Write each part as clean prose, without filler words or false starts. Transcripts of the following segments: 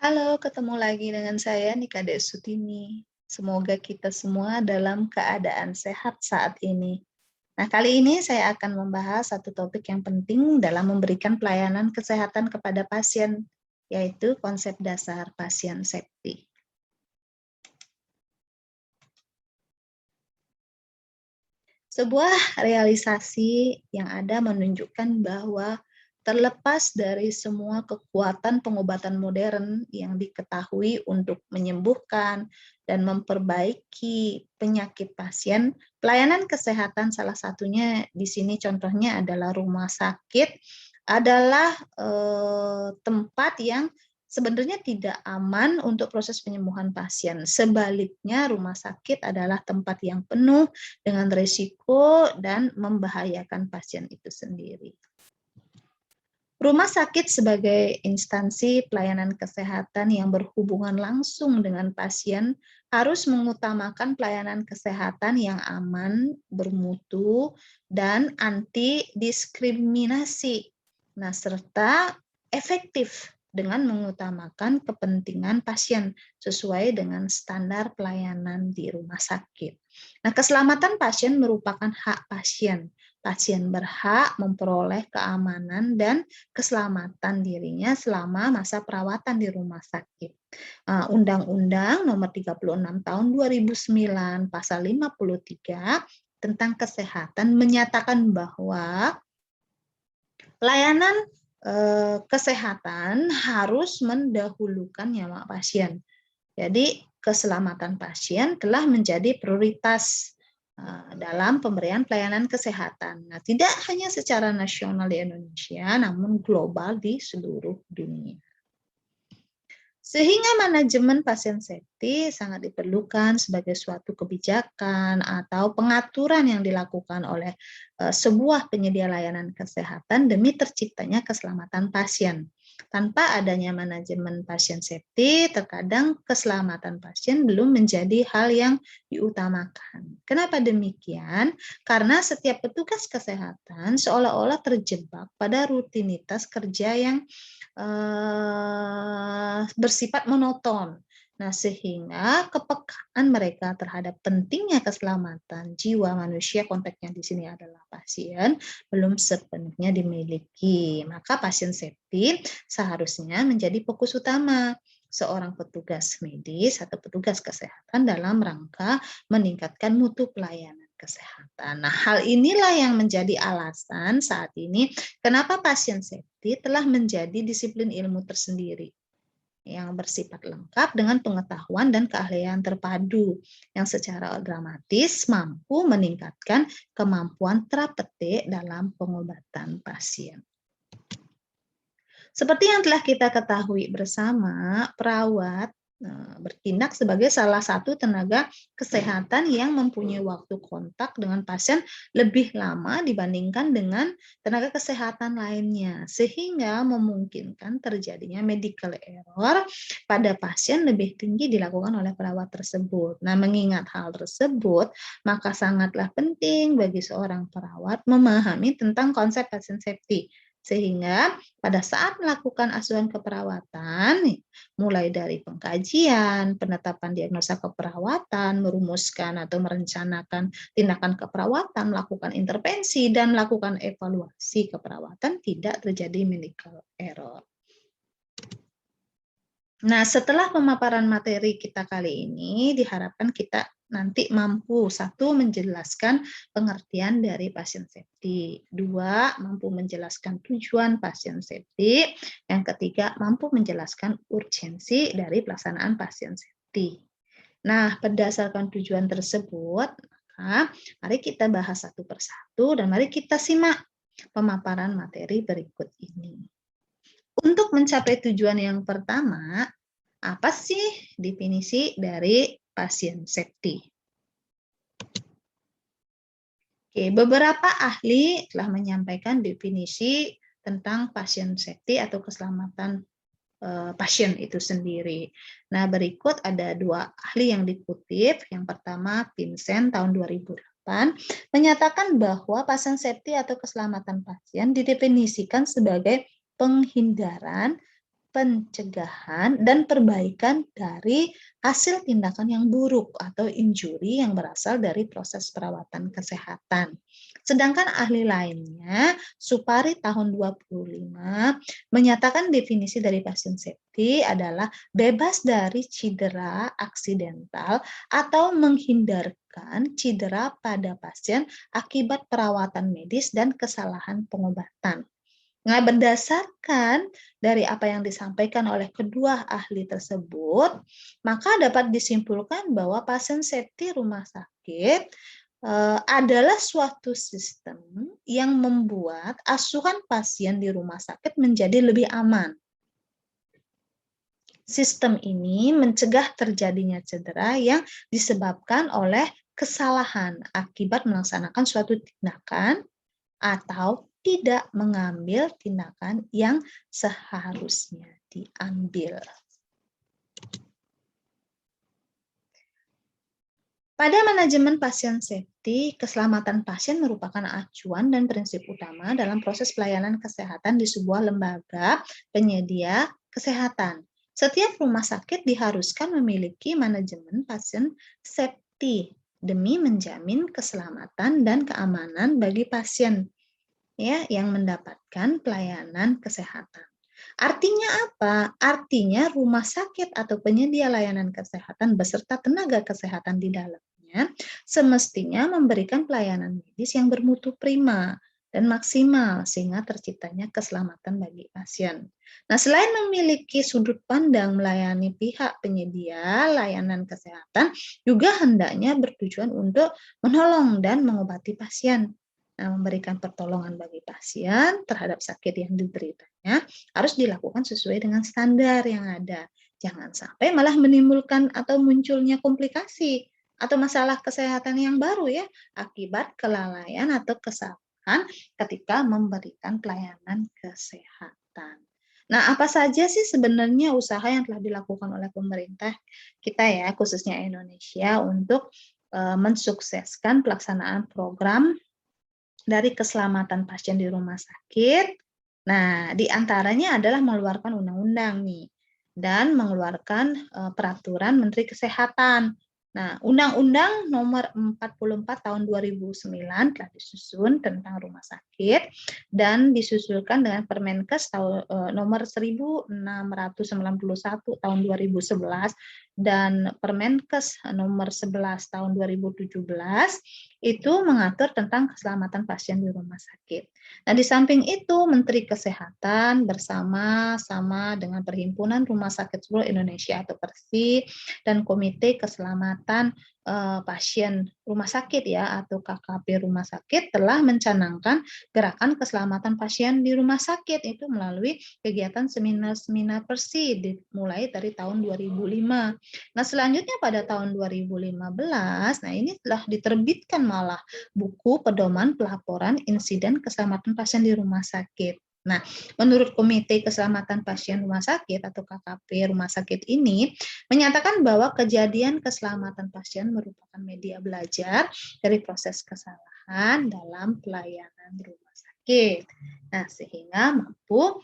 Halo, ketemu lagi dengan saya Nika Sutini. Semoga kita semua dalam keadaan sehat saat ini. Nah, kali ini saya akan membahas satu topik yang penting dalam memberikan pelayanan kesehatan kepada pasien, yaitu konsep dasar pasien safety. Sebuah realisasi yang ada menunjukkan bahwa terlepas dari semua kekuatan pengobatan modern yang diketahui untuk menyembuhkan dan memperbaiki penyakit pasien, pelayanan kesehatan salah satunya di sini contohnya adalah rumah sakit adalah tempat yang sebenarnya tidak aman untuk proses penyembuhan pasien. Sebaliknya, rumah sakit adalah tempat yang penuh dengan risiko dan membahayakan pasien itu sendiri. Rumah sakit sebagai instansi pelayanan kesehatan yang berhubungan langsung dengan pasien harus mengutamakan pelayanan kesehatan yang aman, bermutu, dan anti diskriminasi. Nah, serta efektif dengan mengutamakan kepentingan pasien sesuai dengan standar pelayanan di rumah sakit. Nah, keselamatan pasien merupakan hak pasien. Pasien berhak memperoleh keamanan dan keselamatan dirinya selama masa perawatan di rumah sakit. Undang-Undang Nomor 36 Tahun 2009 Pasal 53 tentang kesehatan menyatakan bahwa pelayanan kesehatan harus mendahulukan nyawa pasien. Jadi keselamatan pasien telah menjadi prioritas dalam pemberian pelayanan kesehatan. Nah, tidak hanya secara nasional di Indonesia, namun global di seluruh dunia. Sehingga manajemen pasien safety sangat diperlukan sebagai suatu kebijakan atau pengaturan yang dilakukan oleh sebuah penyedia layanan kesehatan demi terciptanya keselamatan pasien. Tanpa adanya manajemen pasien safety, terkadang keselamatan pasien belum menjadi hal yang diutamakan. Kenapa demikian? Karena setiap petugas kesehatan seolah-olah terjebak pada rutinitas kerja yang bersifat monoton. Nah, sehingga kepekaan mereka terhadap pentingnya keselamatan jiwa manusia, konteksnya di sini adalah pasien, belum sepenuhnya dimiliki. Maka pasien safety seharusnya menjadi fokus utama seorang petugas medis atau petugas kesehatan dalam rangka meningkatkan mutu pelayanan kesehatan. Nah, hal inilah yang menjadi alasan saat ini kenapa pasien safety telah menjadi disiplin ilmu tersendiri yang bersifat lengkap dengan pengetahuan dan keahlian terpadu yang secara dramatis mampu meningkatkan kemampuan terapeutik dalam pengobatan pasien. Seperti yang telah kita ketahui bersama, perawat bertindak sebagai salah satu tenaga kesehatan yang mempunyai waktu kontak dengan pasien lebih lama dibandingkan dengan tenaga kesehatan lainnya, sehingga memungkinkan terjadinya medical error pada pasien lebih tinggi dilakukan oleh perawat tersebut. Nah, mengingat hal tersebut, maka sangatlah penting bagi seorang perawat memahami tentang konsep pasien safety, sehingga pada saat melakukan asuhan keperawatan, mulai dari pengkajian, penetapan diagnosa keperawatan, merumuskan atau merencanakan tindakan keperawatan, melakukan intervensi, dan melakukan evaluasi keperawatan, tidak terjadi medical error. Nah, setelah pemaparan materi kita kali ini, diharapkan kita nanti mampu, satu, menjelaskan pengertian dari pasien safety. Dua, mampu menjelaskan tujuan pasien safety. Yang ketiga, mampu menjelaskan urgensi dari pelaksanaan pasien safety. Nah, berdasarkan tujuan tersebut, maka mari kita bahas satu persatu dan mari kita simak pemaparan materi berikut ini. Untuk mencapai tujuan yang pertama, apa sih definisi dari pasien safety? Oke, beberapa ahli telah menyampaikan definisi tentang pasien safety atau keselamatan pasien itu sendiri. Nah, berikut ada dua ahli yang dikutip. Yang pertama, Vincent tahun 2008 menyatakan bahwa pasien safety atau keselamatan pasien didefinisikan sebagai penghindaran pencegahan dan perbaikan dari hasil tindakan yang buruk atau injury yang berasal dari proses perawatan kesehatan. Sedangkan ahli lainnya, Supari tahun 25, menyatakan definisi dari pasien safety adalah bebas dari cedera aksidental atau menghindarkan cedera pada pasien akibat perawatan medis dan kesalahan pengobatan. Nah, berdasarkan dari apa yang disampaikan oleh kedua ahli tersebut, maka dapat disimpulkan bahwa pasien safety rumah sakit adalah suatu sistem yang membuat asuhan pasien di rumah sakit menjadi lebih aman. Sistem ini mencegah terjadinya cedera yang disebabkan oleh kesalahan akibat melaksanakan suatu tindakan atau tidak mengambil tindakan yang seharusnya diambil. Pada manajemen pasien safety, keselamatan pasien merupakan acuan dan prinsip utama dalam proses pelayanan kesehatan di sebuah lembaga penyedia kesehatan. Setiap rumah sakit diharuskan memiliki manajemen pasien safety demi menjamin keselamatan dan keamanan bagi pasien ya yang mendapatkan pelayanan kesehatan. Artinya apa? Artinya rumah sakit atau penyedia layanan kesehatan beserta tenaga kesehatan di dalamnya semestinya memberikan pelayanan medis yang bermutu prima dan maksimal sehingga terciptanya keselamatan bagi pasien. Nah, selain memiliki sudut pandang melayani pihak penyedia layanan kesehatan, juga hendaknya bertujuan untuk menolong dan mengobati pasien. Nah, memberikan pertolongan bagi pasien terhadap sakit yang dideritanya harus dilakukan sesuai dengan standar yang ada. Jangan sampai malah menimbulkan atau munculnya komplikasi atau masalah kesehatan yang baru ya akibat kelalaian atau kesalahan ketika memberikan pelayanan kesehatan. Nah, apa saja sih sebenarnya usaha yang telah dilakukan oleh pemerintah kita ya, khususnya Indonesia untuk mensukseskan pelaksanaan program dari keselamatan pasien di rumah sakit. Nah, di antaranya adalah mengeluarkan undang-undang nih dan mengeluarkan peraturan Menteri Kesehatan. Nah, Undang-Undang Nomor 44 Tahun 2009 telah disusun tentang rumah sakit dan disusulkan dengan Permenkes Nomor 1691 Tahun 2011 dan Permenkes Nomor 11 Tahun 2017 itu mengatur tentang keselamatan pasien di rumah sakit. Nah, di samping itu, Menteri Kesehatan bersama-sama dengan Perhimpunan Rumah Sakit Seluruh Indonesia atau PERSI dan Komite Keselamatan Pasien Rumah Sakit ya atau KKP Rumah Sakit telah mencanangkan gerakan keselamatan pasien di rumah sakit itu melalui kegiatan seminar-seminar PERSI dimulai dari tahun 2005. Nah, selanjutnya pada tahun 2015, nah ini telah diterbitkan malah buku pedoman pelaporan insiden keselamatan pasien di rumah sakit. Nah, menurut Komite Keselamatan Pasien Rumah Sakit atau KKP Rumah Sakit ini menyatakan bahwa kejadian keselamatan pasien merupakan media belajar dari proses kesalahan dalam pelayanan rumah sakit. Nah, sehingga mampu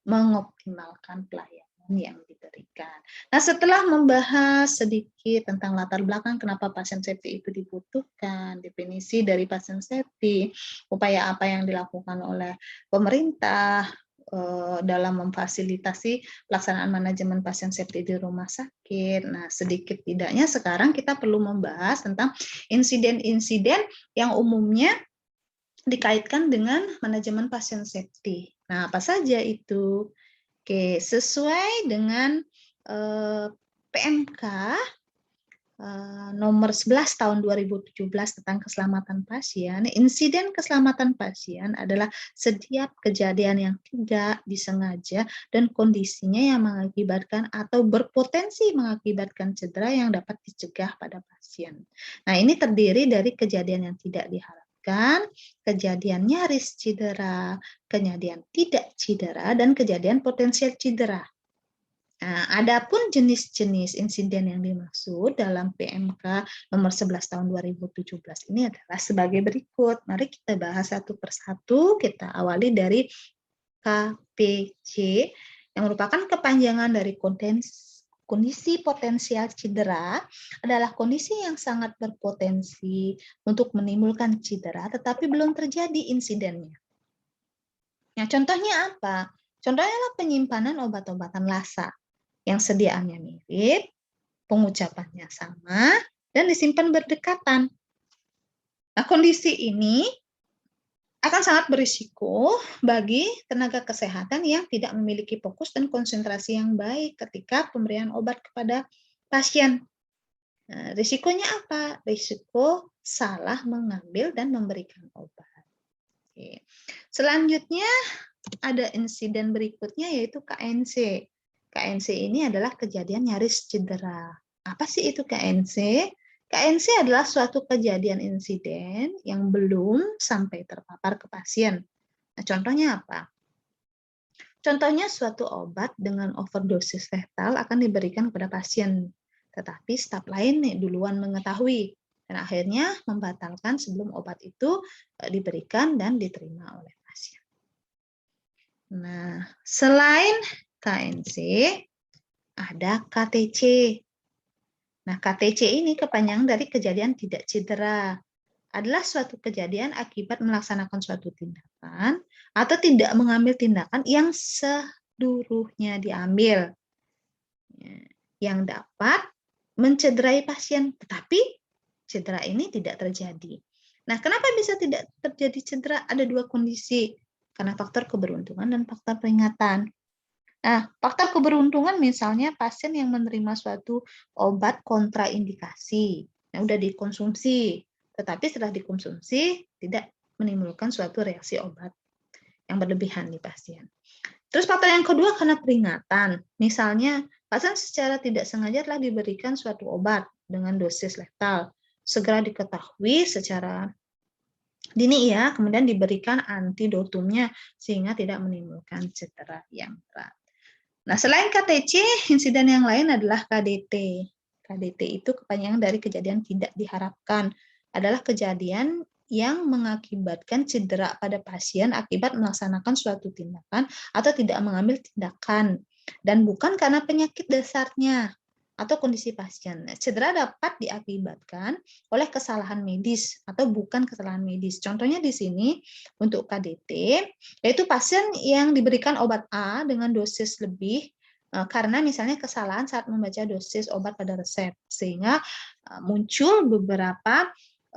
mengoptimalkan pelayanan yang diberikan. Nah, setelah membahas sedikit tentang latar belakang kenapa pasien safety itu dibutuhkan, definisi dari pasien safety, upaya apa yang dilakukan oleh pemerintah dalam memfasilitasi pelaksanaan manajemen pasien safety di rumah sakit. Nah, sedikit tidaknya sekarang kita perlu membahas tentang insiden-insiden yang umumnya dikaitkan dengan manajemen pasien safety. Nah, apa saja itu? Oke, sesuai dengan PMK nomor 11 tahun 2017 tentang keselamatan pasien, insiden keselamatan pasien adalah setiap kejadian yang tidak disengaja dan kondisinya yang mengakibatkan atau berpotensi mengakibatkan cedera yang dapat dicegah pada pasien. Nah, ini terdiri dari kejadian yang tidak diharapkan, kejadian nyaris cedera, kejadian tidak cedera, dan kejadian potensial cedera. Nah, adapun jenis-jenis insiden yang dimaksud dalam PMK nomor 11 tahun 2017 ini adalah sebagai berikut. Mari kita bahas satu persatu. Kita awali dari KPC yang merupakan kepanjangan dari kondisi potensial cedera adalah kondisi yang sangat berpotensi untuk menimbulkan cedera, tetapi belum terjadi insidennya. Nah, contohnya apa? Contohnya adalah penyimpanan obat-obatan lasa yang sediaannya mirip, pengucapannya sama, dan disimpan berdekatan. Nah, kondisi ini akan sangat berisiko bagi tenaga kesehatan yang tidak memiliki fokus dan konsentrasi yang baik ketika pemberian obat kepada pasien. Nah, risikonya apa? Risiko salah mengambil dan memberikan obat. Oke. Selanjutnya ada insiden berikutnya yaitu KNC. KNC ini adalah kejadian nyaris cedera. Apa sih itu KNC? KNC adalah suatu kejadian insiden yang belum sampai terpapar ke pasien. Nah, contohnya apa? Contohnya suatu obat dengan overdosis letal akan diberikan kepada pasien, tetapi staf lain duluan mengetahui dan akhirnya membatalkan sebelum obat itu diberikan dan diterima oleh pasien. Nah, selain KNC, ada KTC. Nah, KTC ini kepanjangan dari kejadian tidak cedera. Adalah suatu kejadian akibat melaksanakan suatu tindakan atau tidak mengambil tindakan yang seluruhnya diambil, yang dapat mencederai pasien, tetapi cedera ini tidak terjadi. Nah, kenapa bisa tidak terjadi cedera? Ada dua kondisi, karena faktor keberuntungan dan faktor peringatan. Nah, faktor keberuntungan misalnya pasien yang menerima suatu obat kontraindikasi, yang udah dikonsumsi, tetapi setelah dikonsumsi tidak menimbulkan suatu reaksi obat yang berlebihan di pasien. Terus faktor yang kedua karena peringatan, misalnya pasien secara tidak sengaja telah diberikan suatu obat dengan dosis letal, segera diketahui secara dini ya, kemudian diberikan antidotumnya sehingga tidak menimbulkan cedera yang berat. Nah, selain KTC, insiden yang lain adalah KDT. KDT itu kepanjangan dari kejadian tidak diharapkan. Adalah kejadian yang mengakibatkan cedera pada pasien akibat melaksanakan suatu tindakan atau tidak mengambil tindakan. Dan bukan karena penyakit dasarnya atau kondisi pasien. Cedera dapat diakibatkan oleh kesalahan medis atau bukan kesalahan medis. Contohnya di sini untuk KDT, yaitu pasien yang diberikan obat A dengan dosis lebih karena misalnya kesalahan saat membaca dosis obat pada resep, sehingga muncul beberapa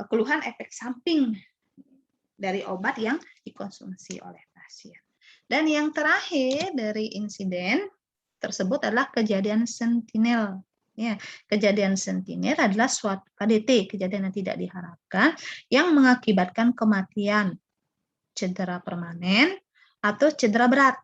keluhan efek samping dari obat yang dikonsumsi oleh pasien. Dan yang terakhir dari insiden tersebut adalah kejadian sentinel. Ya, kejadian sentinel adalah suatu KDT, kejadian yang tidak diharapkan, yang mengakibatkan kematian, cedera permanen, atau cedera berat,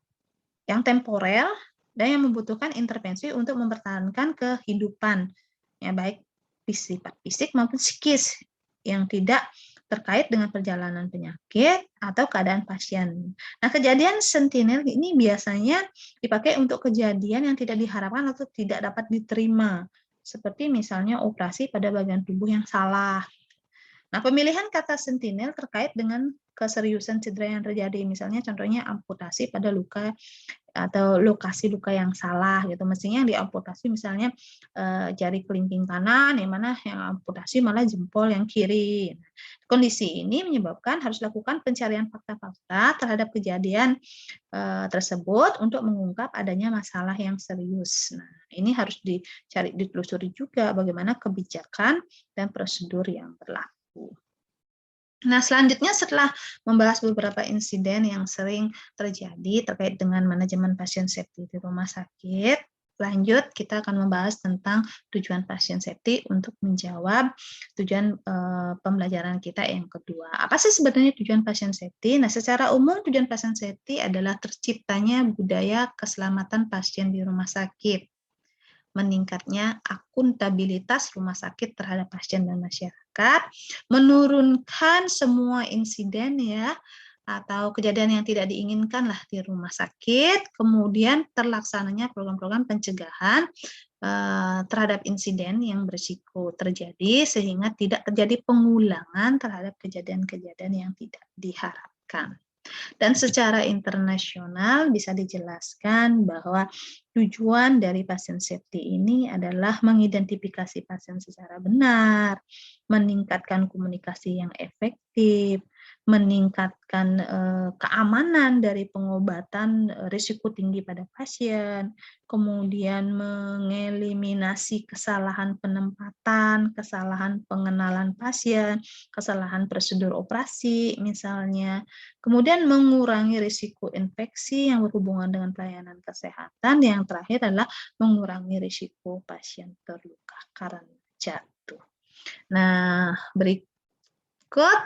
yang temporer, dan yang membutuhkan intervensi untuk mempertahankan kehidupan, ya, baik sifat fisik maupun psikis, yang tidak terkait dengan perjalanan penyakit atau keadaan pasien. Nah, kejadian sentinel ini biasanya dipakai untuk kejadian yang tidak diharapkan atau tidak dapat diterima, seperti misalnya operasi pada bagian tubuh yang salah. Nah, pemilihan kata sentinel terkait dengan keseriusan cedera yang terjadi, misalnya contohnya amputasi pada luka atau lokasi luka yang salah gitu. Mestinya yang diamputasi misalnya jari kelingking kanan, yang mana yang amputasi malah jempol yang kiri. Nah, kondisi ini menyebabkan harus lakukan pencarian fakta-fakta terhadap kejadian tersebut untuk mengungkap adanya masalah yang serius. Nah, ini harus ditelusuri juga bagaimana kebijakan dan prosedur yang berlaku. Nah, selanjutnya setelah membahas beberapa insiden yang sering terjadi terkait dengan manajemen pasien safety di rumah sakit, lanjut kita akan membahas tentang tujuan pasien safety untuk menjawab tujuan pembelajaran kita yang kedua. Apa sih sebenarnya tujuan pasien safety? Nah, secara umum tujuan pasien safety adalah terciptanya budaya keselamatan pasien di rumah sakit, meningkatnya akuntabilitas rumah sakit terhadap pasien dan masyarakat, menurunkan semua insiden ya atau kejadian yang tidak diinginkan lah di rumah sakit, kemudian terlaksananya program-program pencegahan terhadap insiden yang berisiko terjadi sehingga tidak terjadi pengulangan terhadap kejadian-kejadian yang tidak diharapkan. Dan secara internasional bisa dijelaskan bahwa tujuan dari pasien safety ini adalah mengidentifikasi pasien secara benar, meningkatkan komunikasi yang efektif, meningkatkan keamanan dari pengobatan risiko tinggi pada pasien, kemudian mengeliminasi kesalahan penempatan, kesalahan pengenalan pasien, kesalahan prosedur operasi misalnya, kemudian mengurangi risiko infeksi yang berhubungan dengan pelayanan kesehatan. Yang terakhir adalah mengurangi risiko pasien terluka karena jatuh. Nah, berikut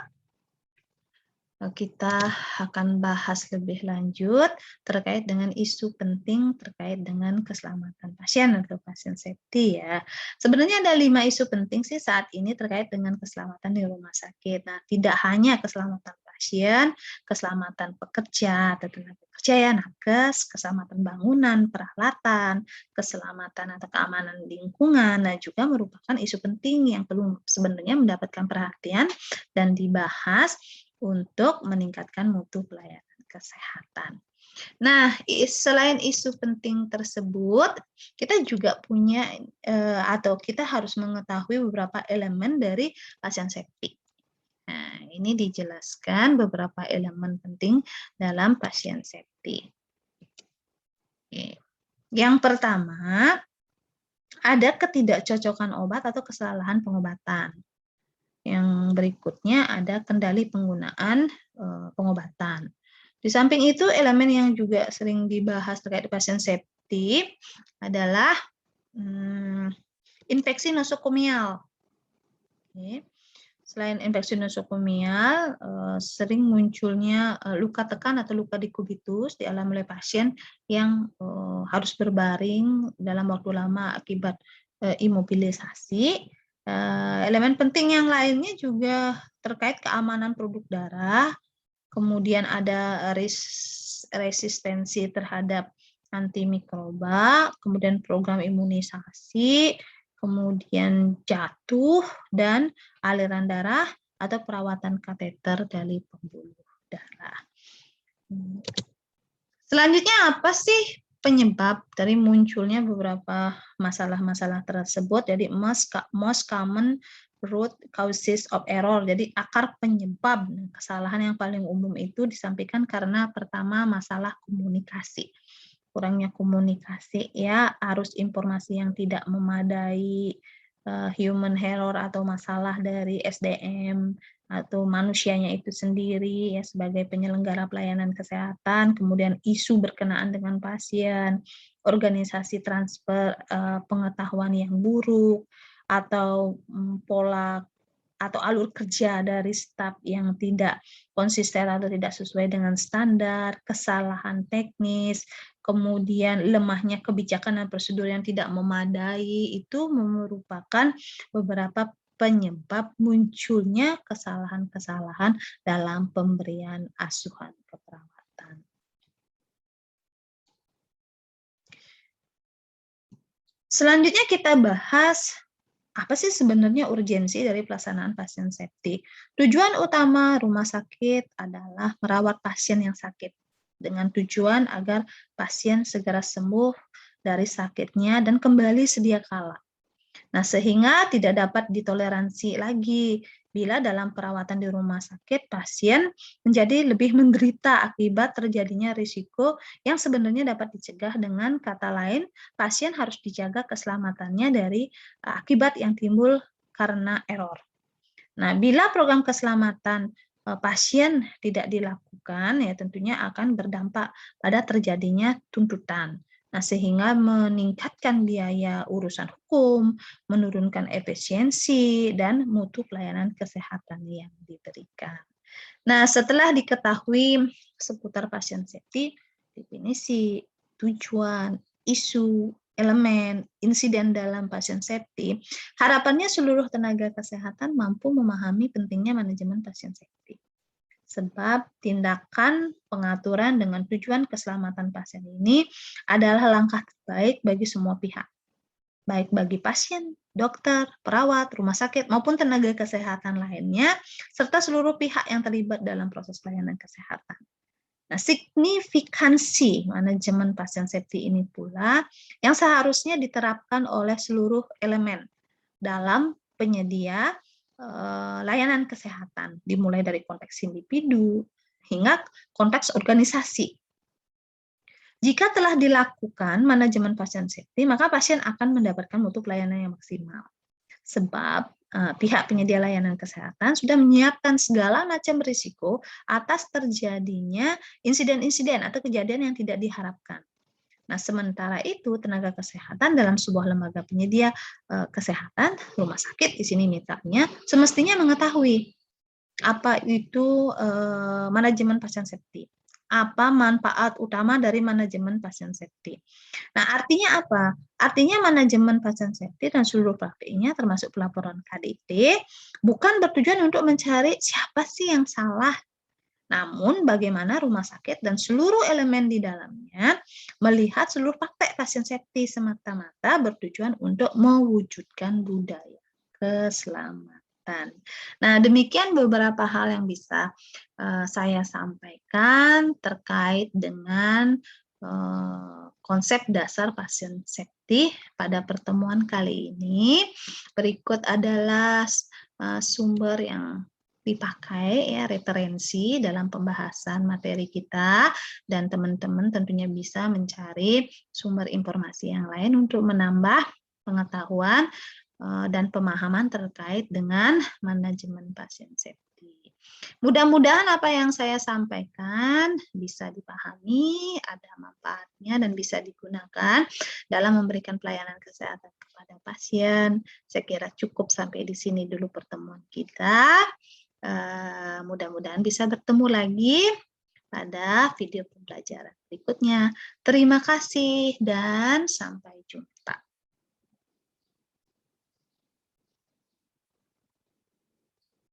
kita akan bahas lebih lanjut terkait dengan isu penting terkait dengan keselamatan pasien atau pasien safety ya. Sebenarnya ada 5 isu penting sih saat ini terkait dengan keselamatan di rumah sakit. Nah, tidak hanya keselamatan pasien, keselamatan pekerja atau tenaga kerja ya, nakes, keselamatan bangunan, peralatan, keselamatan atau keamanan lingkungan, nah juga merupakan isu penting yang perlu sebenarnya mendapatkan perhatian dan dibahas untuk meningkatkan mutu pelayanan kesehatan. Nah, selain isu penting tersebut, kita juga punya atau kita harus mengetahui beberapa elemen dari pasien safety. Nah, ini dijelaskan beberapa elemen penting dalam pasien safety. Oke. Yang pertama, ada ketidakcocokan obat atau kesalahan pengobatan. Yang berikutnya ada kendali penggunaan pengobatan. Di samping itu, elemen yang juga sering dibahas terkait pasien safety adalah infeksi nosokomial. Oke. Selain infeksi nosokomial, sering munculnya luka tekan atau luka dekubitus dialami oleh pasien yang harus berbaring dalam waktu lama akibat imobilisasi. Elemen penting yang lainnya juga terkait keamanan produk darah, kemudian ada resistensi terhadap antimikroba, kemudian program imunisasi, kemudian jatuh dan aliran darah atau perawatan kateter dari pembuluh darah. Selanjutnya apa sih penyebab dari munculnya beberapa masalah-masalah tersebut? Jadi most common root causes of error. Jadi akar penyebab kesalahan yang paling umum itu disampaikan karena pertama masalah komunikasi. Kurangnya komunikasi ya, arus informasi yang tidak memadai, human error atau masalah dari SDM atau manusianya itu sendiri ya sebagai penyelenggara pelayanan kesehatan, kemudian isu berkenaan dengan pasien, organisasi transfer pengetahuan yang buruk, atau pola atau alur kerja dari staf yang tidak konsisten atau tidak sesuai dengan standar, kesalahan teknis, kemudian lemahnya kebijakan dan prosedur yang tidak memadai, itu merupakan beberapa penyebab munculnya kesalahan-kesalahan dalam pemberian asuhan keperawatan. Selanjutnya kita bahas apa sih sebenarnya urgensi dari pelaksanaan pasien safety. Tujuan utama rumah sakit adalah merawat pasien yang sakit dengan tujuan agar pasien segera sembuh dari sakitnya dan kembali sedia kala. Nah, sehingga tidak dapat ditoleransi lagi bila dalam perawatan di rumah sakit pasien menjadi lebih menderita akibat terjadinya risiko yang sebenarnya dapat dicegah. Dengan kata lain, pasien harus dijaga keselamatannya dari akibat yang timbul karena error. Nah, bila program keselamatan pasien tidak dilakukan, ya tentunya akan berdampak pada terjadinya tuntutan. Nah, sehingga meningkatkan biaya urusan hukum, menurunkan efisiensi, dan mutu pelayanan kesehatan yang diberikan. Nah, setelah diketahui seputar pasien safety, definisi, tujuan, isu, elemen, insiden dalam pasien safety, harapannya seluruh tenaga kesehatan mampu memahami pentingnya manajemen pasien safety. Sebab tindakan pengaturan dengan tujuan keselamatan pasien ini adalah langkah terbaik bagi semua pihak, baik bagi pasien, dokter, perawat, rumah sakit, maupun tenaga kesehatan lainnya, serta seluruh pihak yang terlibat dalam proses pelayanan kesehatan. Nah, signifikansi manajemen pasien safety ini pula yang seharusnya diterapkan oleh seluruh elemen dalam penyedia layanan kesehatan, dimulai dari konteks individu hingga konteks organisasi. Jika telah dilakukan manajemen pasien safety, maka pasien akan mendapatkan mutu pelayanan yang maksimal. Sebab pihak penyedia layanan kesehatan sudah menyiapkan segala macam risiko atas terjadinya insiden-insiden atau kejadian yang tidak diharapkan. Nah, sementara itu tenaga kesehatan dalam sebuah lembaga penyedia kesehatan, rumah sakit di sini misalnya, semestinya mengetahui apa itu manajemen pasien safety. Apa manfaat utama dari manajemen pasien safety. Nah, artinya apa? Artinya manajemen pasien safety dan seluruh praktiknya termasuk pelaporan KDT bukan bertujuan untuk mencari siapa sih yang salah, namun bagaimana rumah sakit dan seluruh elemen di dalamnya melihat seluruh praktek pasien safety semata-mata bertujuan untuk mewujudkan budaya keselamatan. Nah, demikian beberapa hal yang bisa saya sampaikan terkait dengan konsep dasar pasien safety pada pertemuan kali ini. Berikut adalah sumber yang dipakai ya, referensi dalam pembahasan materi kita, dan teman-teman tentunya bisa mencari sumber informasi yang lain untuk menambah pengetahuan dan pemahaman terkait dengan manajemen pasien safety. Mudah-mudahan apa yang saya sampaikan bisa dipahami, ada manfaatnya dan bisa digunakan dalam memberikan pelayanan kesehatan kepada pasien. Saya kira cukup sampai di sini dulu pertemuan kita. Mudah-mudahan bisa bertemu lagi pada video pembelajaran berikutnya. Terima kasih dan sampai jumpa.